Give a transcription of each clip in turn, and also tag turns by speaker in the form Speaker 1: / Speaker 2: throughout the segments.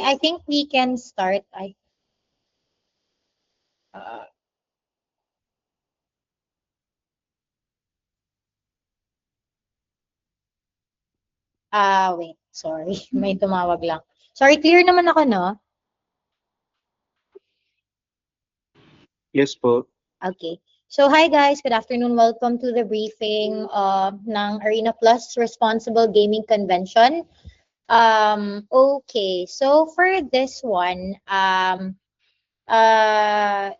Speaker 1: I think we can start. Uh, Wait, sorry. May tumawag lang. Sorry, clear naman ako, no?
Speaker 2: Yes po.
Speaker 1: Okay. So, hi guys. Good afternoon. Welcome to the briefing ng Arena Plus Responsible Gaming Convention. Okay. So, for this one,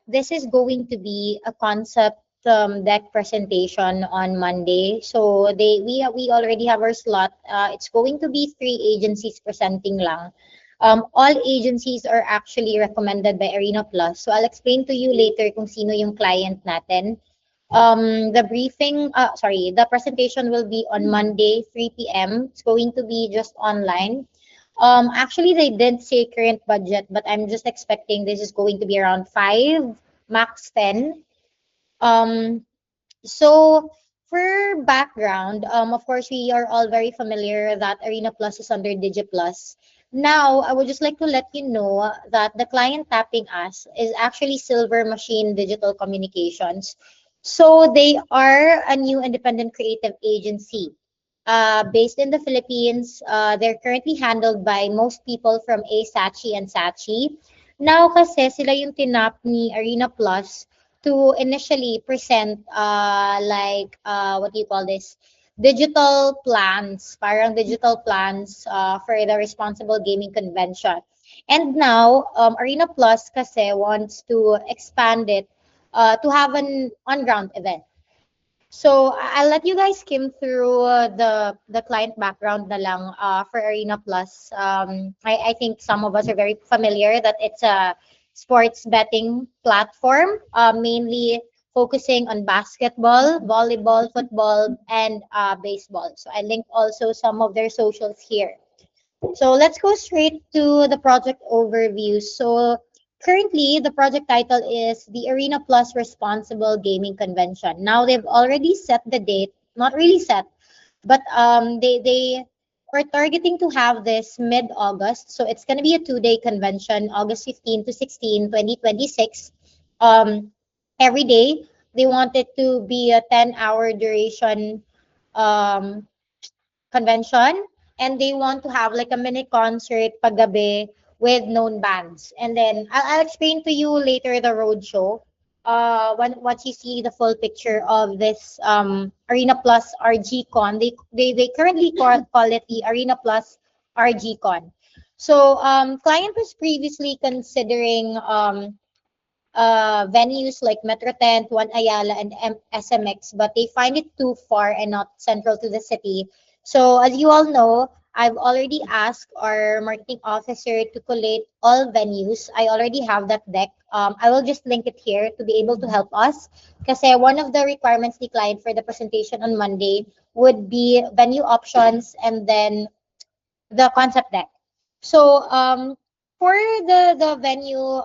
Speaker 1: this is going to be a concept deck presentation on Monday. So we already have our slot. It's going to be three agencies presenting lang. All agencies are actually recommended by Arena Plus. So I'll explain to you later kung sino yung client natin. The presentation will be on Monday, 3 p.m. It's going to be just online. Actually, they didn't say current budget, but I'm just expecting this is going to be around 5, max 10. Um, so for background, of course, we are all very familiar that Arena Plus is under DigiPlus. Now, I would just like to let you know that the client tapping us is actually Silver Machine Digital Communications. So they are a new independent creative agency based in the Philippines. They're currently handled by most people from A Sachi and Sachi. Now kasi sila yung tinap ni Arena Plus to initially present what do you call this? Digital plans, parang digital plans for the responsible gaming convention. And now Arena Plus kasi wants to expand it to have an on-ground event. So I'll let you guys skim through the client background na lang for Arena Plus. I think some of us are very familiar that it's a sports betting platform, mainly focusing on basketball, volleyball, football, and baseball. So I linked also some of their socials here. So let's go straight to the project overview. So currently, the project title is the Arena Plus Responsible Gaming Convention. Now they've already set the date, not really set, but they are targeting to have this mid-August. So it's going to be a 2-day convention, August 15 to 16, 2026. Um, every day, they want it to be a 10-hour duration um, convention, and they want to have like a mini concert paggabi with known bands. And then I'll explain to you later the road show. When once you see the full picture of this Arena Plus RG Con, they currently call it the Arena Plus RG Con. So client was previously considering venues like Metro Tent, One Ayala, and SMX, but they find it too far and not central to the city. So, as you all know, I've already asked our marketing officer to collate all venues. I already have that deck. I will just link it here to be able to help us. Because one of the requirements declined for the presentation on Monday would be venue options and then the concept deck. So for the venue,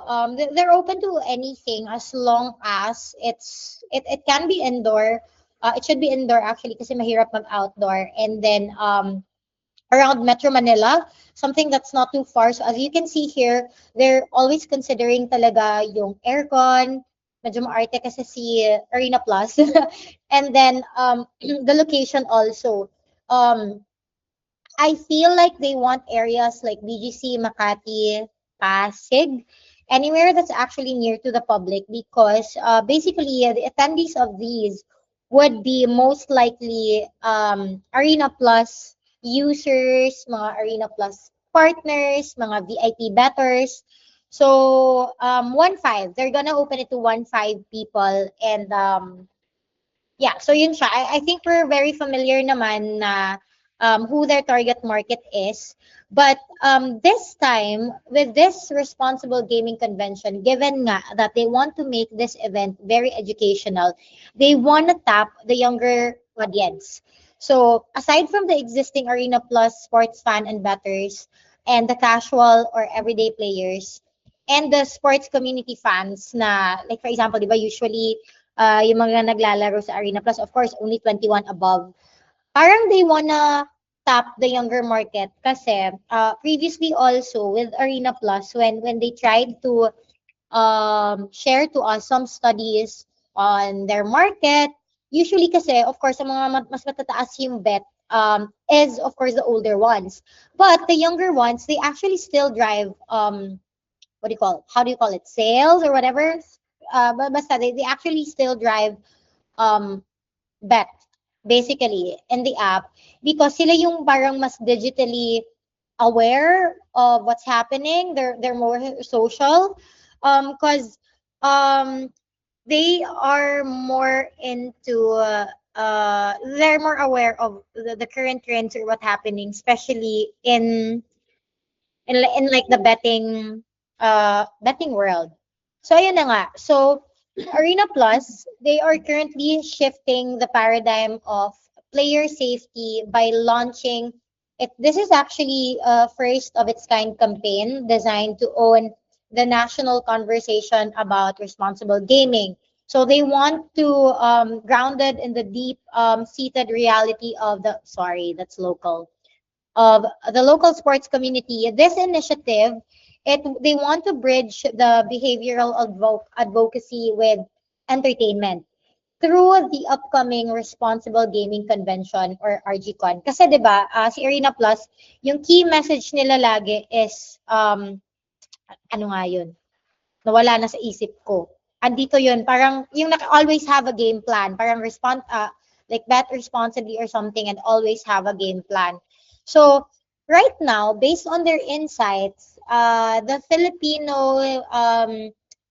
Speaker 1: they're open to anything as long as it can be indoor. It should be indoor actually kasi mahirap mag-outdoor. And then around Metro Manila, something that's not too far. So as you can see here, they're always considering talaga yung aircon, medyo maarte kasi si Arena Plus. And then the location also. Um, I feel like they want areas like BGC, Makati, Pasig, anywhere that's actually near to the public because basically the attendees of these would be most likely Arena Plus users, mga Arena Plus partners, mga VIP bettors. So 1-5, they're gonna open it to 1-5 people and yeah, so yun siya. I think we're very familiar naman na who their target market is. But this time, with this responsible gaming convention, given nga that they want to make this event very educational, they want to tap the younger audience. So aside from the existing Arena Plus sports fan and bettors, and the casual or everyday players, and the sports community fans na, like for example, di ba usually yung mga naglalaro sa Arena Plus, of course, only 21 above. Parang they wanna tap the younger market kasi previously also with Arena Plus when they tried to share to us some studies on their market. Usually kasi, of course, ang mga mas matataas yung bet is, of course, the older ones. But the younger ones, they actually still drive, what do you call it? How do you call it? Sales or whatever? Basta, they actually still drive um, bet, basically, in the app because sila yung parang mas digitally aware of what's happening. They're more social because um they are more into they're more aware of the current trends or what's happening, especially in like the betting world. So ayun na nga. So Arena Plus, they are currently shifting the paradigm of player safety by launching it. This is actually a first of its kind campaign designed to own the national conversation about responsible gaming. So they want to grounded in the deep seated reality of the sorry, that's local of the local sports community. This initiative, they want to bridge the behavioral advocacy with entertainment through the upcoming Responsible Gaming Convention or RGCon. Kasi 'di ba, si Arena Plus, yung key message nila lagi is ano nga 'yun? Nawala na sa isip ko. Andito 'yun, parang yung always have a game plan, parang like bet responsibly or something and always have a game plan. So, right now, based on their insights, the Filipino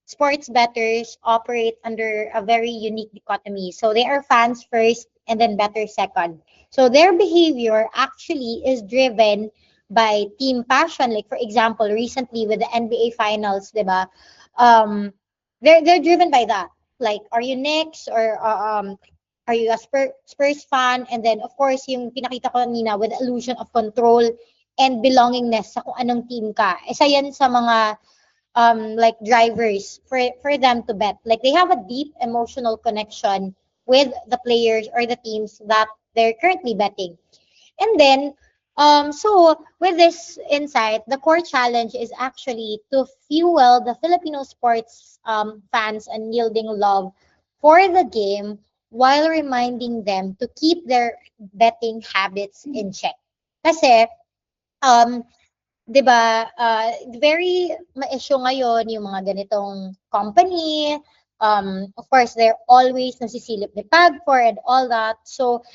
Speaker 1: sports bettors operate under a very unique dichotomy. So, they are fans first and then bettors second. So, their behavior actually is driven by team passion. Like, for example, recently with the NBA Finals, di ba? They're driven by that. Like, are you Knicks or are you a Spurs fan? And then, of course, yung pinakita ko kanina with the illusion of control and belongingness sa kung anong team ka. Isa yan sa mga like drivers for them to bet. Like they have a deep emotional connection with the players or the teams that they're currently betting. And then, so with this insight, the core challenge is actually to fuel the Filipino sports fans and yielding love for the game while reminding them to keep their betting habits in check. Kasi, um, 'di ba, very ma-issue ngayon yung mga ganitong company. Of course, they're always nasisilip ni PAGCOR and all that. So,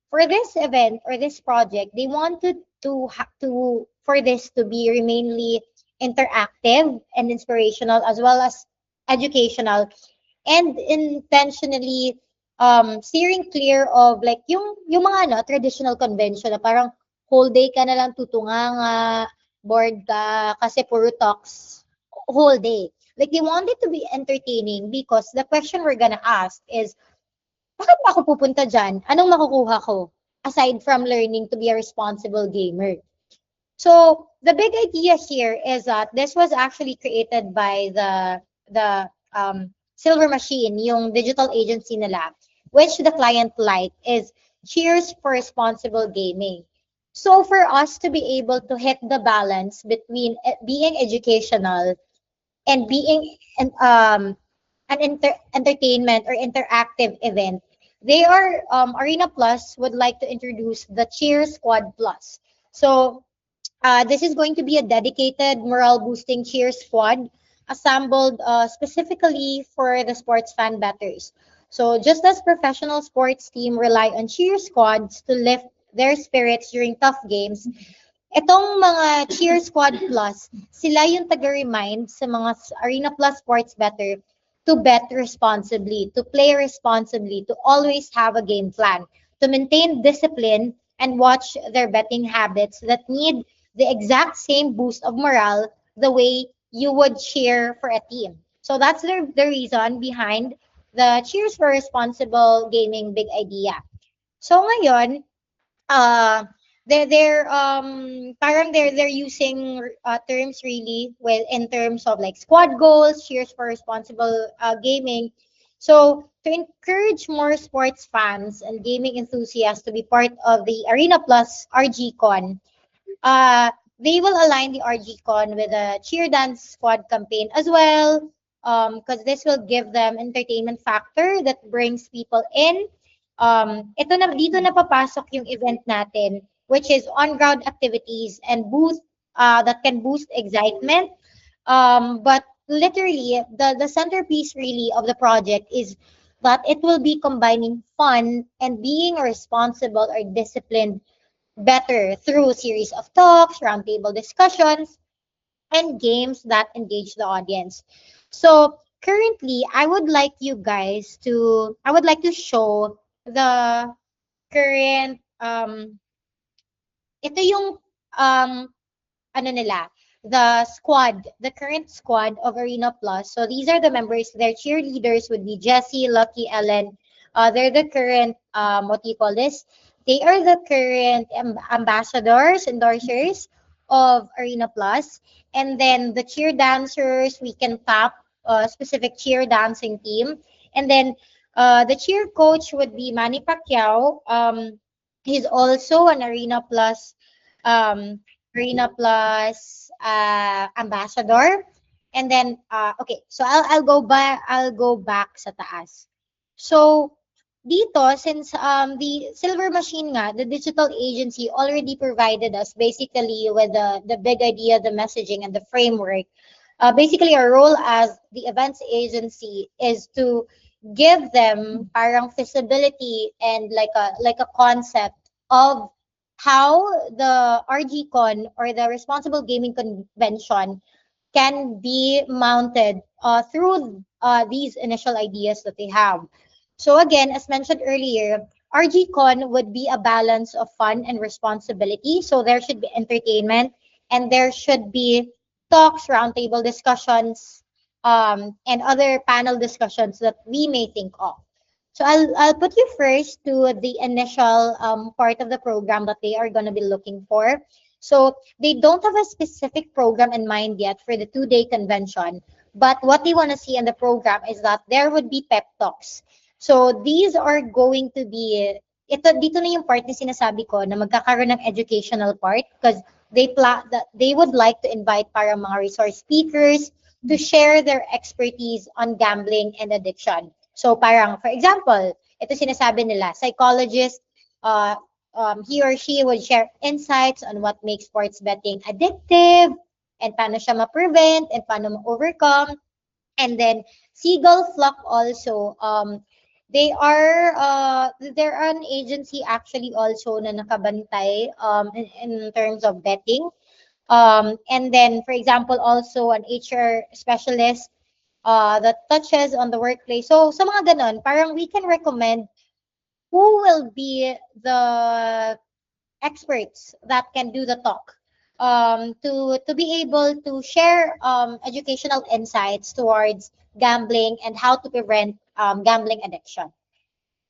Speaker 1: for this event or this project, they wanted to for this to be remainly interactive and inspirational as well as educational and intentionally steering clear of like yung mga ano, traditional convention na parang whole day ka na lang tutunganga, bored ka kasi puro talks whole day. Like they want it to be entertaining because the question we're gonna ask is bakit ba ako pupunta dyan? Anong makukuha ko? Aside from learning to be a responsible gamer. So, the big idea here is that this was actually created by the Silver Machine, yung digital agency nila, which the client like is Cheers for Responsible Gaming. So, for us to be able to hit the balance between being educational and being an entertainment or interactive event, they are Arena Plus would like to introduce the Cheer Squad Plus. So this is going to be a dedicated morale boosting cheer squad assembled specifically for the sports fan betters. So just as professional sports team rely on cheer squads to lift their spirits during tough games, itong mga Cheer Squad Plus, sila yung taga-remind sa mga Arena Plus sports better to bet responsibly, to play responsibly, to always have a game plan, to maintain discipline and watch their betting habits that need the exact same boost of morale the way you would cheer for a team. So that's the reason behind the Cheers for Responsible Gaming big idea. So ngayon, uh they're parang they're using terms really with in terms of like squad goals, cheers for responsible gaming. So, to encourage more sports fans and gaming enthusiasts to be part of the Arena Plus RGCon, uh, they will align the RGCon with a cheer dance squad campaign as well, because this will give them entertainment factor that brings people in. Ito na dito na papasok yung event natin, which is on-ground activities and boost that can boost excitement. But literally, the centerpiece really of the project is that it will be combining fun and being responsible or disciplined better through a series of talks, roundtable discussions, and games that engage the audience. So currently, I would like to show the current ito yung um ano nila, the current squad of Arena Plus. So these are the members. Their cheerleaders would be Jessie, Lucky, Ellen. They're the current, what do you call this? They are the current ambassadors, endorsers of Arena Plus. And then the cheer dancers, we can tap a specific cheer dancing team. And then the cheer coach would be Manny Pacquiao. He's also an um, Arena Plus ambassador. And then okay, so I'll go back sa taas. So dito, since the Silver Machine nga, the digital agency already provided us basically with the big idea, the messaging and the framework. Basically our role as the events agency is to give them parang visibility and like a concept of how the RGCon or the Responsible Gaming Convention can be mounted through these initial ideas that they have. So again, as mentioned earlier, RGCon would be a balance of fun and responsibility. So there should be entertainment and there should be talks, roundtable discussions, and other panel discussions that we may think of. So I'll put you first to the initial part of the program that they are going to be looking for. So they don't have a specific program in mind yet for the 2 day convention, but what they want to see in the program is that there would be pep talks. So these are going to be ito dito na yung part na sinasabi ko na magkakaroon ng educational part because they would like to invite para mga resource speakers to share their expertise on gambling and addiction. So parang, for example, ito sinasabi nila, psychologist, uh, he or she would share insights on what makes sports betting addictive and paano siya ma-prevent and paano ma-overcome. And then Seagull Flock also, they're an agency actually also na nakabantay in terms of betting. And then, for example, also an HR specialist that touches on the workplace. So, sa mga ganon, parang we can recommend who will be the experts that can do the talk to be able to share educational insights towards gambling and how to prevent gambling addiction.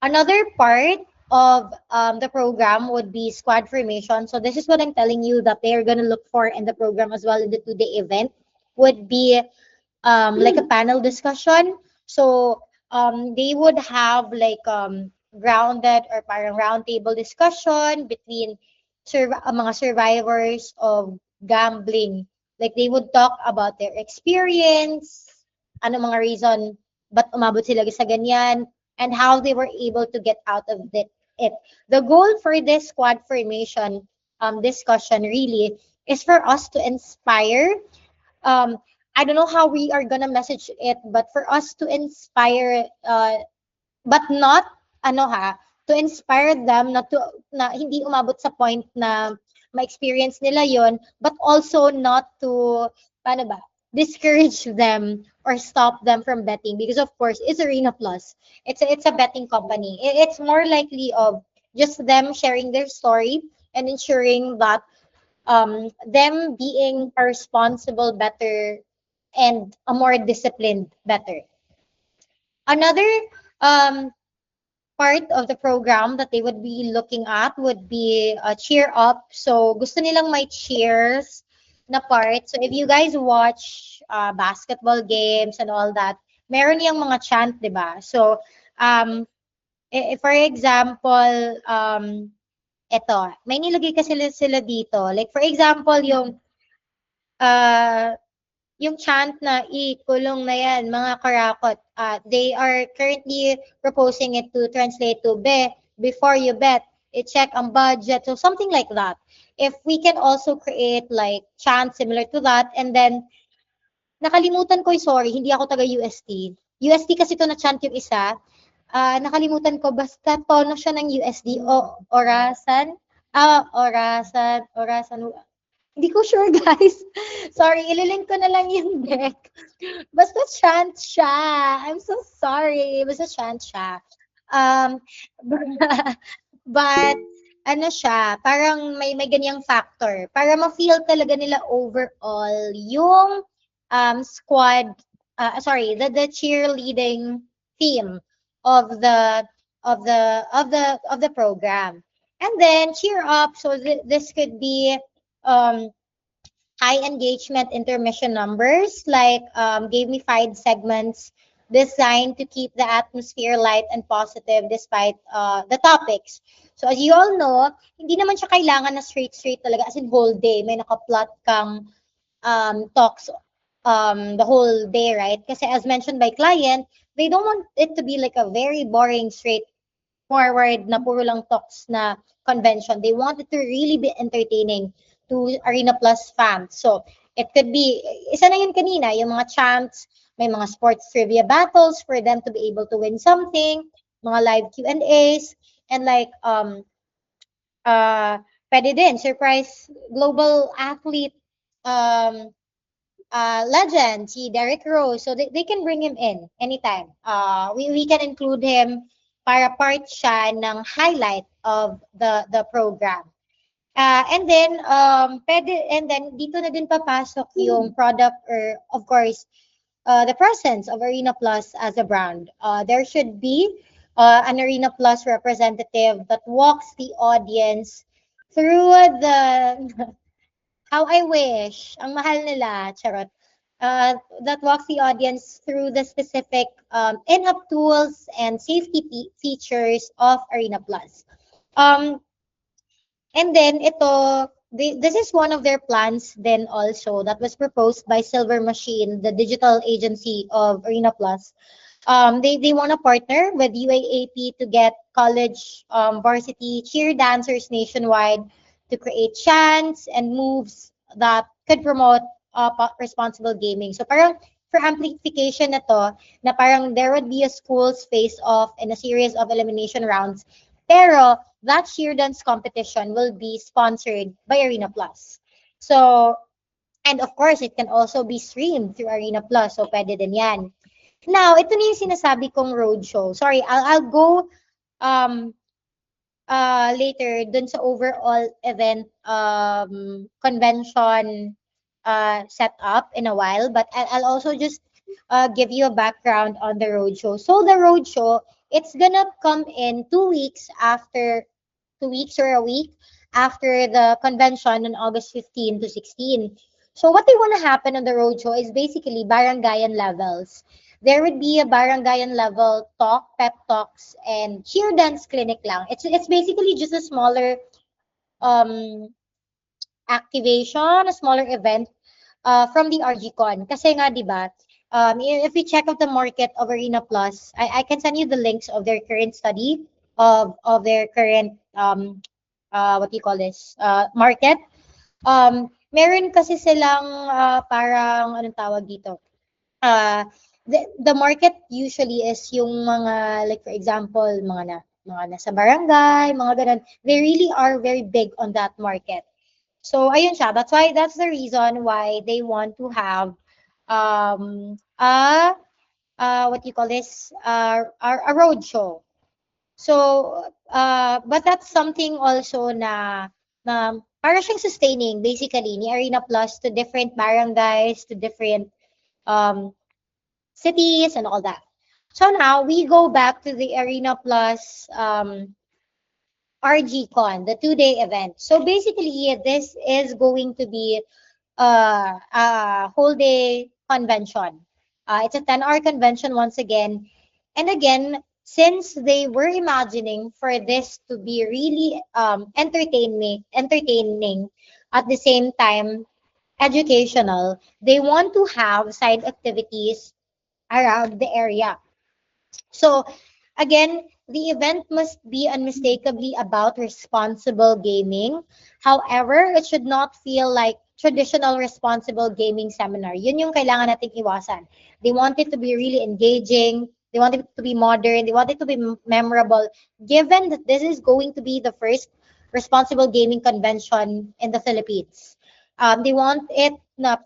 Speaker 1: Another part of the program would be squad formation. So this is what I'm telling you that they're going to look for in the program as well in the 2 day event would be like a panel discussion. So they would have like grounded or parang round table discussion between mga survivors of gambling. Like they would talk about their experience, ano mga reason ba't umabot sila sa ganyan, and how they were able to get out of it. The goal for this squad formation discussion really is for us to inspire um, I don't know how we are gonna message it, but for us to inspire, but not, ano ha, to inspire them na hindi umabot sa point na ma-experience nila yon, but also not to, paano ba, discourage them or stop them from betting because of course it's Arena Plus. It's a betting company. It's more likely of just them sharing their story and ensuring that them being a responsible better and a more disciplined better. Another um, part of the program that they would be looking at would be cheer up. So gusto nilang may cheers na part. So if you guys watch basketball games and all that, meron yung mga chant, di ba? So, for example, eto, may nilagay kasi sila dito. Like, for example, uh, yung chant na ikulong na yan, mga karakot, they are currently proposing it to translate to before you bet, i-check ang budget. So something like that. If we can also create like chant similar to that, and then nakalimutan ko, sorry, hindi ako taga UST. UST kasi to na chant yung isa. Nakalimutan ko, basta tono siya ng USD o orasan. Orasan. Hindi ko sure, guys. Sorry, ililink ko na lang yung deck. Basta chant siya. I'm so sorry. Basta chant siya. Um, but, ano siya, parang may ganyang factor. Para ma-feel talaga nila overall yung squad, the cheerleading theme of the program. And then cheer up. So this could be um, high engagement intermission numbers, like gamified segments designed to keep the atmosphere light and positive despite the topics. So as you all know, hindi naman siya kailangan na straight talaga, as in whole day. May nakaplot kang talks the whole day, right? Kasi as mentioned by client, they don't want it to be like a very boring, straightforward na puro lang talks na convention. They want it to really be entertaining to Arena Plus fans. So, it could be, isa na yun kanina, yung mga chants, may mga sports trivia battles for them to be able to win something, mga live Q&As, and like, pwede din, surprise global athlete legend, si Derrick Rose. So, they can bring him in anytime. We can include him para part siya ng highlight of the program. And then dito na din papasok yung product, or of course, the presence of Arena Plus as a brand. There should be an Arena Plus representative that walks the audience through the how I wish, ang mahal nila, charot. That walks the audience through the specific in-app tools and safety features of Arena Plus. And then this is one of their plans then also that was proposed by Silver Machine, the digital agency of Arena Plus. They want to partner with UAAP to get college varsity cheer dancers nationwide to create chants and moves that could promote responsible gaming. So parang for amplification na to, na parang there would be a schools face-off and a series of elimination rounds. Pero that cheer dance competition will be sponsored by Arena Plus. So, and of course, it can also be streamed through Arena Plus. So, pwede din yan. Now, ito na yung sinasabi kong roadshow. Sorry, I'll go later dun sa overall event convention setup in a while. But I'll also just give you a background on the roadshow. So, the roadshow, it's gonna come in 2 weeks after 2 weeks or a week after the convention on August 15 to 16. So what they want to happen on the roadshow is basically barangayan levels. There would be a barangayan level talk, pep talks, and cheer dance clinic lang. It's basically just a smaller activation, a smaller event from the RGCon. Kasi nga, di ba, if we check out the market of Arena Plus, I can send you the links of their current study of their current what do you call this market. Meron kasi silang parang anong tawag dito, the market usually is yung mga, like for example, mga nasa barangay, mga ganun. They really are very big on that market. So ayun siya, that's the reason why they want to have what do you call this, a road show. So, but that's something also na para siyang sustaining basically ni Arena Plus to different barangays, to different cities and all that. So now we go back to the Arena Plus RGCon, the 2-day event. So basically, this is going to be a whole day convention. It's a 10-hour convention once again. And again, since they were imagining for this to be really entertaining at the same time educational, they want to have side activities around the area. So again, the event must be unmistakably about responsible gaming. However, it should not feel like traditional responsible gaming seminar. Yun yung kailangan nating iwasan. They want it to be really engaging. They want it to be modern. They want it to be memorable. Given that this is going to be the first responsible gaming convention in the Philippines, they want it na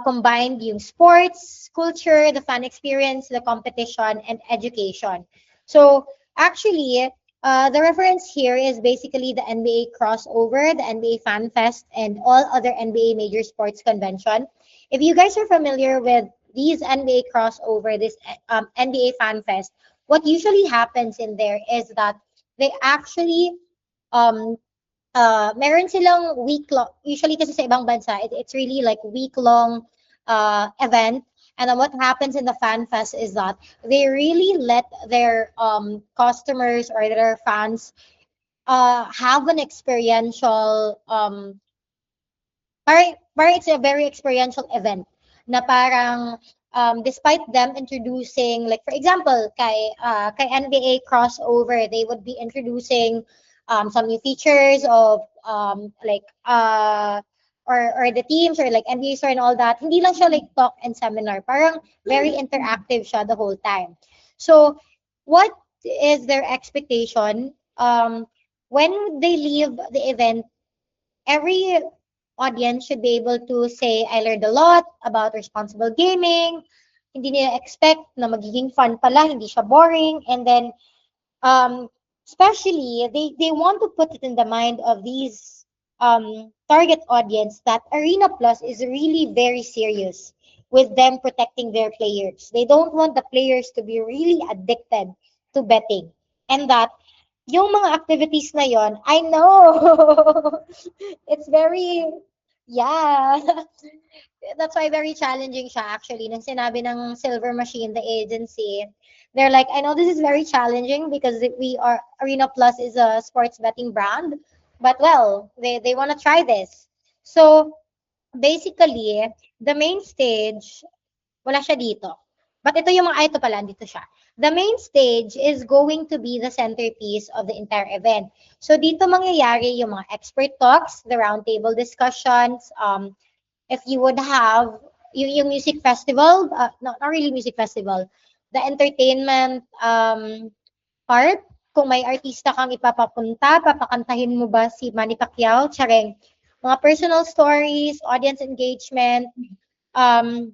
Speaker 1: combined yung sports, culture, the fan experience, the competition, and education. So actually, the reference here is basically the NBA crossover, the NBA Fan Fest, and all other NBA major sports convention. If you guys are familiar with these NBA crossover, this NBA Fan Fest, what usually happens in there is that they actually um, meron silang week long, usually kasi sa ibang bansa, it's really like week long event. And then what happens in the fan fest is that they really let their customers or their fans have an experiential parang it's a very experiential event na parang despite them introducing, like for example kay NBA crossover, they would be introducing some new features of or the teams or like NBA Store and all that. Hindi lang siya like talk and seminar, parang very interactive siya the whole time. So what is their expectation when they leave the event? Every audience should be able to say, I learned a lot about responsible gaming. Hindi nila expect na magiging fun pala, hindi siya boring. And then, especially, they want to put it in the mind of these target audience that Arena Plus is really very serious with them protecting their players. They don't want the players to be really addicted to betting. And that yung mga activities na yon, I know. It's very, yeah. That's why very challenging siya actually. Nang sinabi ng Silver Machine, the agency, they're like, I know this is very challenging because we are, Arena Plus is a sports betting brand, but well, they want to try this. So basically, the main stage, wala siya dito. But ito yung mga, ito pala, dito siya. The main stage is going to be the centerpiece of the entire event. So dito mangyayari yung mga expert talks, the roundtable discussions, if you would have yung music festival, not really music festival, the entertainment part, kung may artista kang ipapapunta, papakantahin mo ba si Manny Pacquiao, tsareng, mga personal stories, audience engagement, um,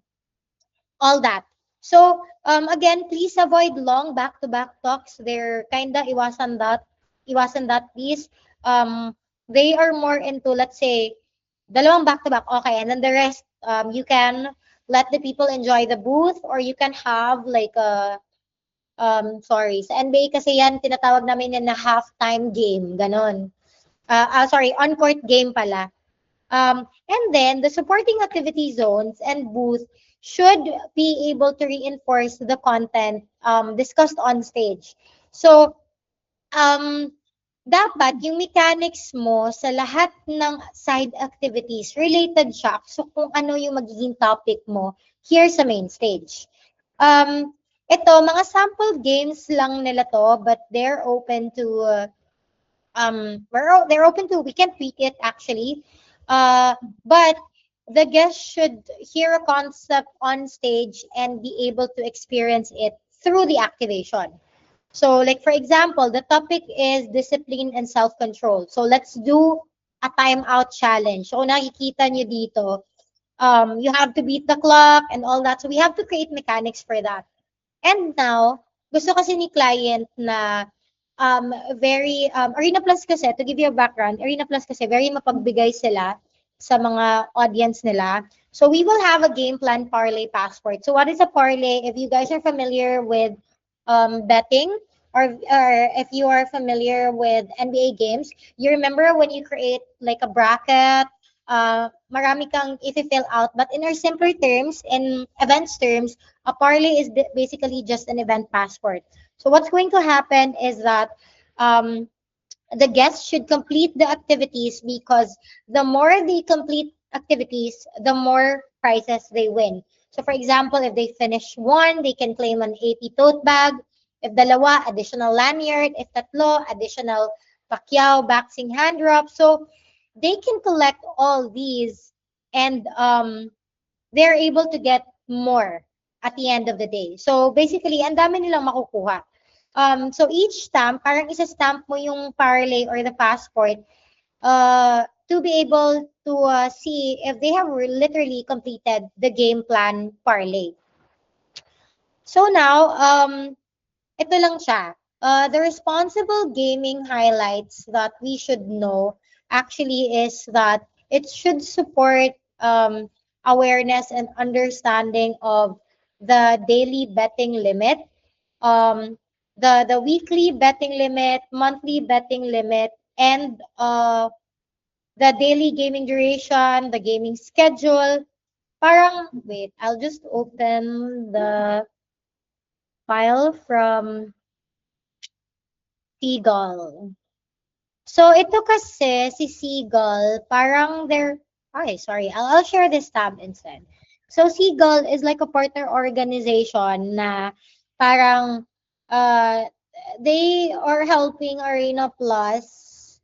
Speaker 1: all that. So, again, please avoid long back-to-back talks. They're kinda iwasan that, please. They are more into, let's say, dalawang back-to-back, okay, and then the rest, you can let the people enjoy the booth, or you can have like a, sorry, sa NBA kasi yan, tinatawag namin yan na halftime game, ganon. Sorry, on-court game pala. And then the supporting activity zones and booth should be able to reinforce the content discussed on stage. So, um, dapat yung mechanics mo sa lahat ng side activities related siya so kung ano yung magiging topic mo here sa main stage. Ito, mga sample games lang nila to, but they're open to they're open to, we can tweak it actually. But the guest should hear a concept on stage and be able to experience it through the activation. So, like for example, the topic is discipline and self-control. So, let's do a timeout challenge. So, nakikita nyo dito, you have to beat the clock and all that. So, we have to create mechanics for that. And now, gusto kasi ni client na very Arena Plus kasi, to give you a background, Arena Plus kasi very mapagbigay sila sa mga audience nila. So we will have a game plan parlay passport. So what is a parlay? If you guys are familiar with betting, or if you are familiar with NBA games, you remember when you create like a bracket marami kang i-fill out. But in our simpler terms, in events terms, a parlay is basically just an event passport. So what's going to happen is that um, the guests should complete the activities, because the more they complete activities, the more prizes they win. So for example, if they finish one, they can claim an AP tote bag. If dalawa, additional lanyard. If tatlo, additional Pacquiao boxing hand drop. So they can collect all these, and they're able to get more at the end of the day. So basically, ang dami nilang makukuha. So each stamp, parang isa-stamp mo yung parlay or the passport to be able to see if they have literally completed the game plan parlay. So now, ito lang siya. The responsible gaming highlights that we should know actually is that it should support awareness and understanding of the daily betting limit, um, the weekly betting limit, monthly betting limit, and the daily gaming duration, the gaming schedule. Parang, wait, I'll just open the file from Seagull. So ito kasi si Seagull, parang they're, ay, sorry, I'll share this tab instead. So Seagull is like a partner organization na parang uh, they are helping Arena Plus,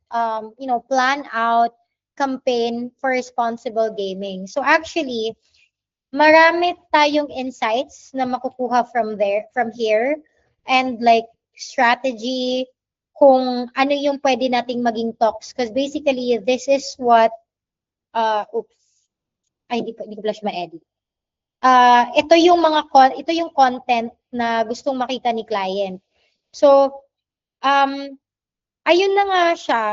Speaker 1: plan out campaign for responsible gaming. So actually, marami tayong insights na makukuha from here, and like strategy, kung ano yung pwede nating maging talks, because basically this is what oops, ay hindi ko pala siya ma-edit. Ito yung content na gustong makita ni client. So um ayun na nga siya.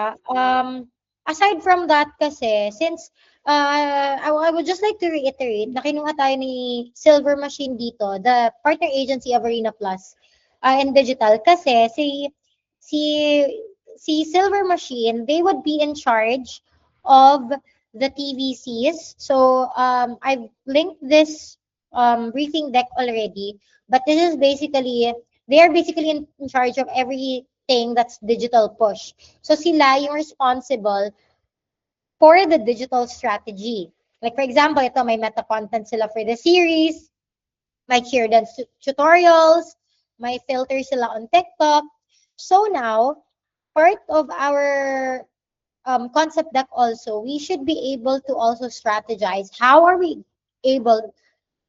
Speaker 1: Aside from that kasi, since I would just like to reiterate na kinuha tayo ni Silver Machine dito, the partner agency of Arena Plus and Digital, kasi si si Silver Machine, they would be in charge of the TVCs. So I've linked this briefing deck already, but this is basically, they are basically in charge of everything that's digital push. So sila yung responsible for the digital strategy. Like for example, ito may meta content sila for the series, may cheer dance tutorials, may filter sila on TikTok. So now, part of our concept deck also, we should be able to also strategize how are we able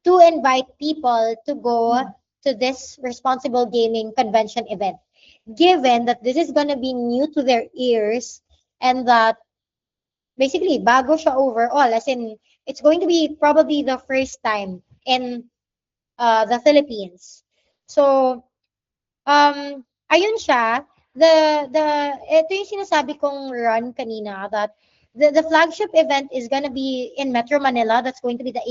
Speaker 1: to invite people to go to this responsible gaming convention event, given that this is going to be new to their ears, and that basically bago siya overall, as in it's going to be probably the first time in the Philippines. So ayun siya, the ito yung sinasabi kong run kanina, that the flagship event is gonna be in Metro Manila. That's going to be the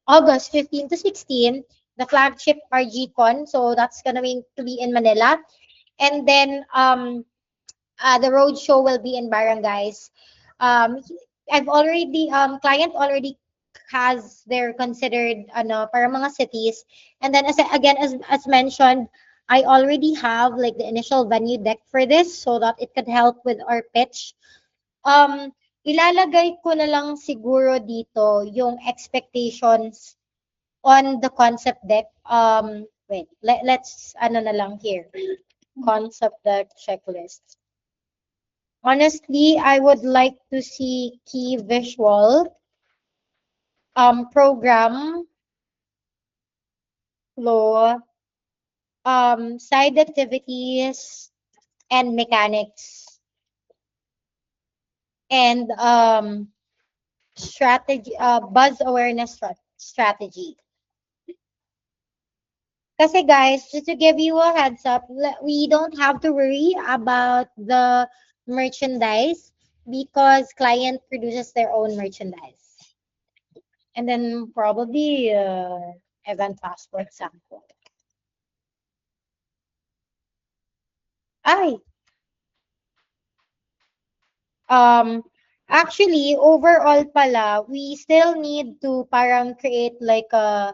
Speaker 1: August 15 to 16, the flagship RGCon. So that's gonna be to be in Manila. And then the road show will be in barangays. I've already client already has their considered para mga cities, and then as mentioned, I already have like the initial venue deck for this, so that it could help with our pitch. Ilalagay ko na lang siguro dito yung expectations on the concept deck. Wait, let's ano na lang here, concept deck checklist. Honestly, I would like to see key visual, program flow, side activities, and mechanics, and strategy, buzz awareness strategy. Kasi guys, just to give you a heads up, we don't have to worry about the merchandise, because client produces their own merchandise. And then probably event passport sample. Ay. Actually, overall pala, we still need to parang create like a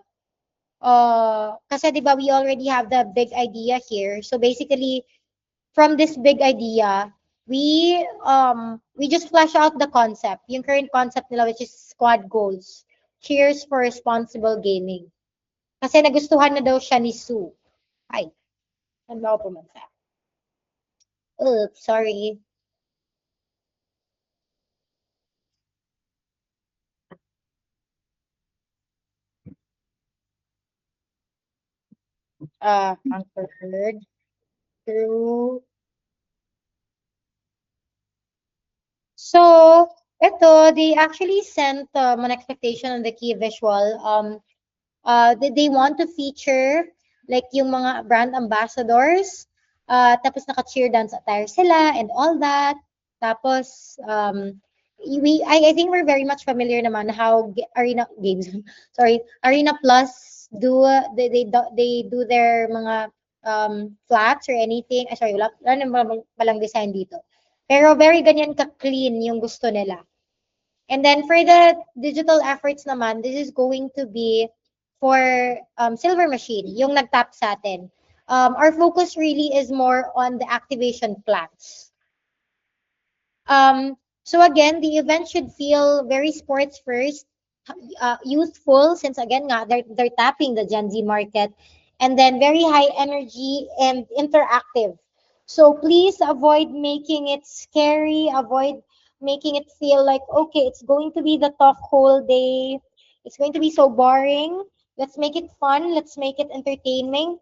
Speaker 1: kasi 'di ba we already have the big idea here. So basically, from this big idea, we just flesh out the concept, yung current concept nila which is squad goals. Cheers for responsible gaming. Kasi nagustuhan na daw siya ni Sue. Ay, saan ba ako pumunta? Oops, sorry. Anchored through. So, they actually sent an expectation on the key visual. They want to feature like yung mga brand ambassadors. Tapos naka-cheer dance attire sila and all that. Tapos, I think we're very much familiar naman how Arena Games, sorry, Arena Plus they do their mga flats or anything. Ay, sorry, wala naman palang design dito. Pero very ganyan ka-clean yung gusto nila. And then for the digital efforts naman, this is going to be for Silver Machine, yung nag-tap sa atin. Our focus really is more on the activation plans. So again, the event should feel very sports first, youthful, since again nga, they're tapping the Gen Z market, and then very high energy and interactive. So please avoid making it scary, avoid making it feel like, okay, it's going to be the talk whole day. It's going to be so boring. Let's make it fun. Let's make it entertaining.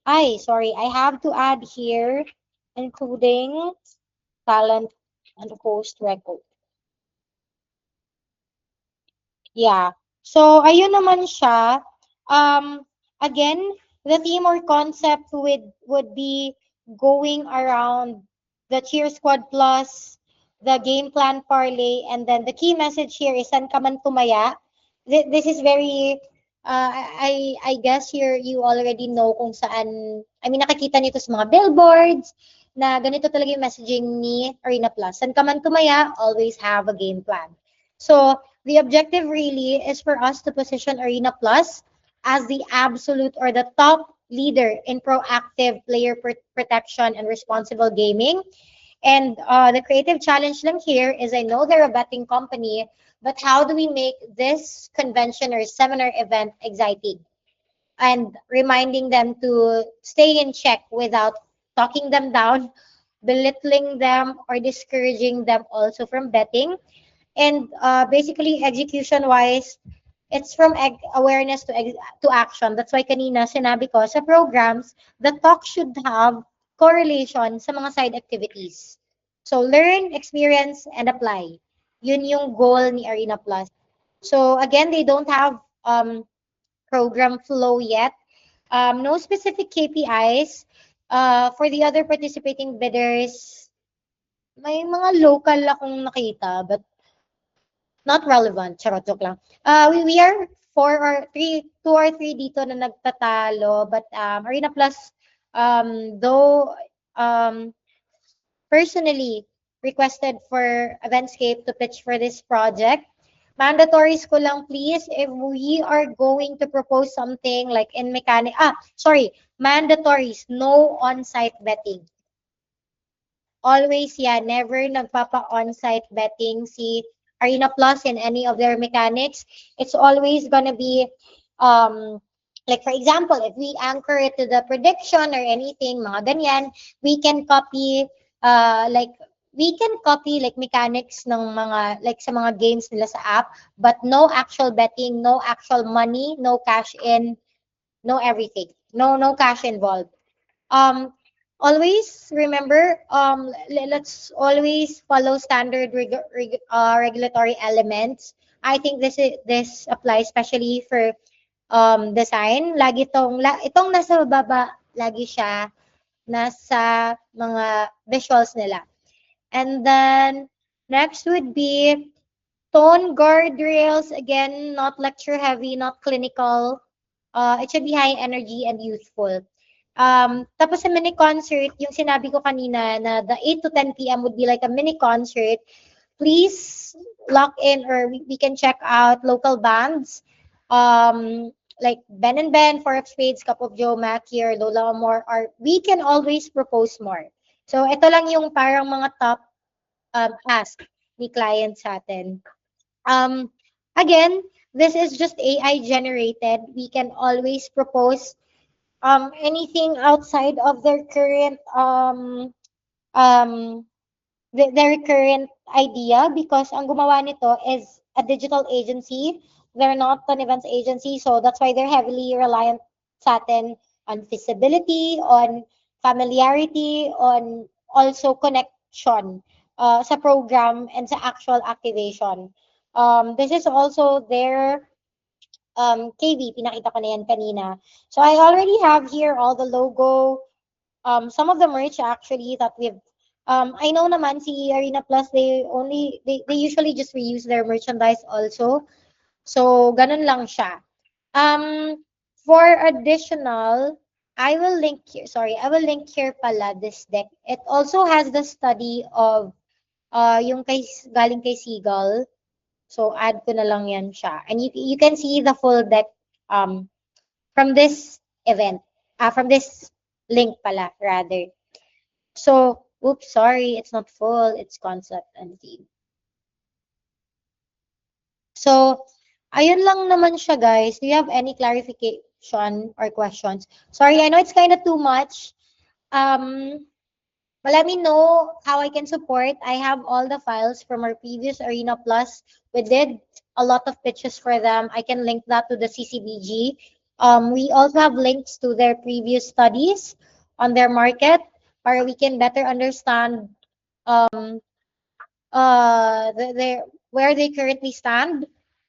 Speaker 1: Sorry, I have to add here, including talent and host record. Yeah. So, ayun naman siya. Again, the theme or concept would be going around the cheer squad plus the game plan parlay, and then the key message here is san ka man tumaya. This is very I guess you already know kung saan, I mean nakikita nito sa mga billboards na ganito talaga yung messaging ni Arena Plus. San ka man tumaya, always have a game plan. So, the objective really is for us to position Arena Plus as the absolute or the top leader in proactive player protection and responsible gaming. And the creative challenge lang here is I know they're a betting company, but how do we make this convention or seminar event exciting? And reminding them to stay in check without talking them down, belittling them, or discouraging them also from betting. And basically, execution-wise, it's from awareness to action. That's why kanina sinabi ko, sa programs, the talk should have correlation sa mga side activities. So, learn, experience, and apply. Yun yung goal ni Arena Plus. So, again, they don't have program flow yet. No specific KPIs. For the other participating bidders, may mga local akong nakita, but not relevant. Charot, joke lang. We are two or three dito na nagtatalo, but Arena Plus, though personally requested for Eventscape to pitch for this project, mandatories ko lang please, if we are going to propose something like in mechanic, mandatories, no on-site betting. Always, yeah, never nagpapa-on-site betting si Arena Plus in any of their mechanics. It's always gonna be, like for example, if we anchor it to the prediction or anything, mga ganyan, we can copy, like mechanics ng mga, like sa mga games nila sa app, but no actual betting, no actual money, no cash in, no everything, no cash involved. Always remember, let's always follow standard regulatory elements. I think this applies especially for design. Lagi itong nasa baba, lagi siya nasa mga visuals nila. And then next would be tone guardrails. Again, not lecture heavy, not clinical. It should be high energy and youthful. Tapos sa mini concert, yung sinabi ko kanina na the 8 to 10 p.m. would be like a mini concert. please lock in, or we can check out local bands, like Ben and Ben, Four of Spades, Cup of Joe, Mackie, or Lola Amor, or we can always propose more. So ito lang yung parang mga top ask ni client sa atin. Um, Again, this is just AI generated. We can always propose anything outside of their current um their current idea, because ang gumawa nito is a digital agency. They're not an events agency, so that's why they're heavily reliant sa atin on feasibility, on familiarity, on also connection sa program and sa actual activation. This is also their KV, pinakita ko na yan kanina. So I already have here all the logo, some of the merch actually that we've I know naman si Arena Plus, they usually just reuse their merchandise also. So ganun lang siya. Um for additional, I will link here pala this deck. It also has the study of yung galing kay Seagull. So add ko na lang yan siya. And you can see the full deck um from this event. From this link pala rather. So, oops, sorry, it's not full, it's concept and theme. So, ayun lang naman siya, guys. Do you have any clarification or questions? Sorry, I know it's kind of too much. But let me know how I can support. I have all the files from our previous Arena Plus. We did a lot of pitches for them. I can link that to the CCBG. We also have links to their previous studies on their market, where we can better understand um, where they currently stand.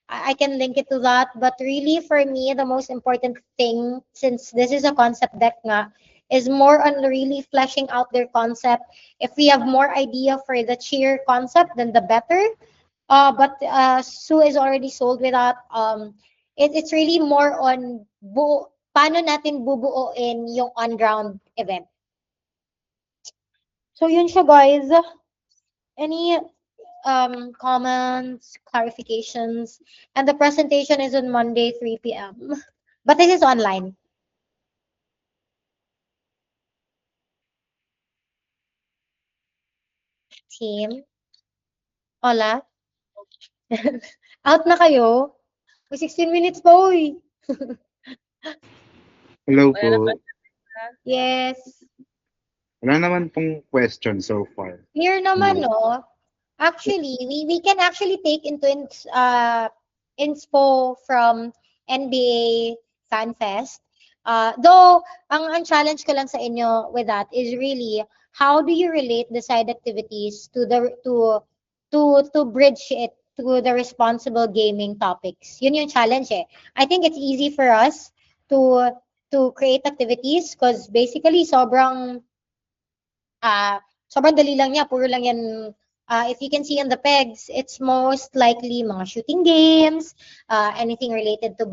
Speaker 1: I can link it to that. But really, for me, the most important thing, since this is a concept deck nga, is more on really fleshing out their concept. If we have more idea for the cheer concept, then the better. But Sue is already sold with that. It's really more on paano natin bubuoin yung on-ground event. So yun siya, guys. Any comments, clarifications, and the presentation is on Monday, 3 p.m. But this is online. Team, hola. Out na kayo? May 16 minutes pa, uy.
Speaker 2: Hello
Speaker 3: Wala na ba?
Speaker 2: po.
Speaker 1: Yes.
Speaker 2: Wala naman pong question so far.
Speaker 1: Here naman,
Speaker 2: No.
Speaker 1: no? Actually, we can actually take into inspo from NBA FanFest. Though, ang challenge ko lang sa inyo with that is really, how do you relate the side activities to to bridge it to the responsible gaming topics? Yun yung challenge eh. I think it's easy for us to create activities because basically sobrang dali lang niya, puro lang yan. If you can see on the pegs, it's most likely mga shooting games, anything related to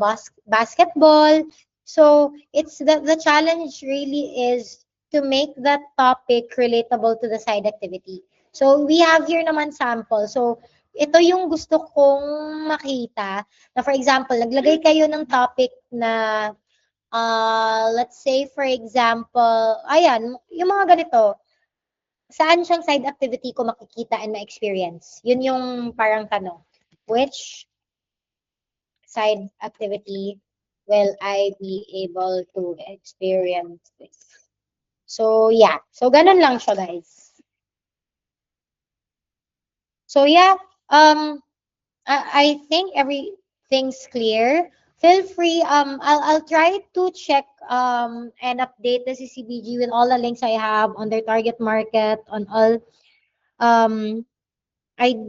Speaker 1: basketball. So it's the challenge really is to make that topic relatable to the side activity. So we have here naman sample. So ito yung gusto kong makita na, for example, naglagay kayo ng topic na let's say for example, ayan, yung mga ganito, saan siyang side activity ko makikita and ma-experience? Yun yung parang tanong. Which side activity will I be able to experience this? So, yeah. So, ganun lang siya, guys. So, yeah. I think everything's clear. Feel free. I'll try to check and update the CCBG with all the links I have on their target market, on all um I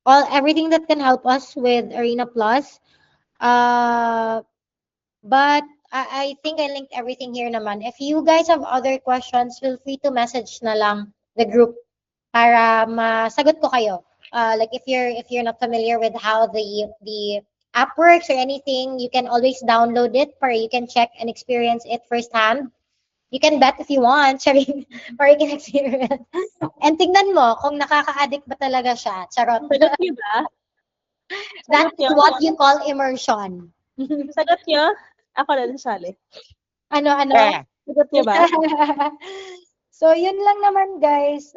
Speaker 1: everything that can help us with Arena Plus. But I think I linked everything here naman. If you guys have other questions, feel free to message na lang the group para masagot ko kayo. Like if you're not familiar with how the app works or anything, you can always download it para you can check and experience it firsthand. You can bet if you want, charing, or you can experience. And tingnan mo kung nakaka-addict ba talaga siya. Charot.
Speaker 3: Sagot niyo ba?
Speaker 1: That
Speaker 3: Sagot
Speaker 1: is
Speaker 3: niyo?
Speaker 1: what you call immersion.
Speaker 3: Sagot niyo? Ako na sasali.
Speaker 1: Ano?
Speaker 3: Sagot niyo ba?
Speaker 1: So, yun lang naman, guys.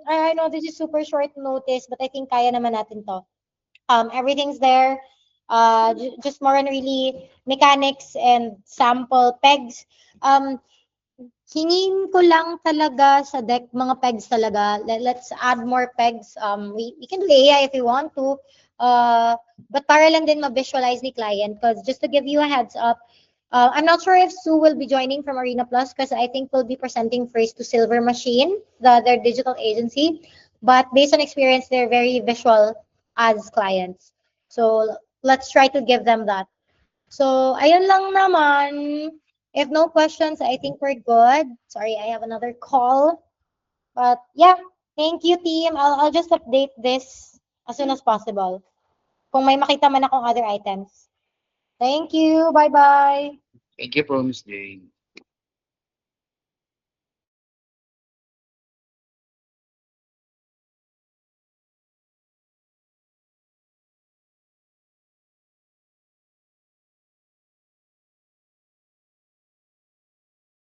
Speaker 1: I know this is super short notice, but I think kaya naman natin to. Everything's there. Just more on really mechanics and sample pegs. Hingin ko lang talaga sa deck mga pegs talaga. Let's add more pegs. We can do AI if we want to. But para lang din ma-visualize ni client, because just to give you a heads up, I'm not sure if Sue will be joining from Arena Plus, because I think we'll be presenting first to Silver Machine, their digital agency. But based on experience, they're very visual as clients. So let's try to give them that. So ayun lang naman. If no questions, I think we're good. Sorry, I have another call. But yeah, thank you, team. I'll just update this as soon as possible. Kung may makita man akong other items. Thank you. Bye-bye.
Speaker 2: Thank you, Promise Jane.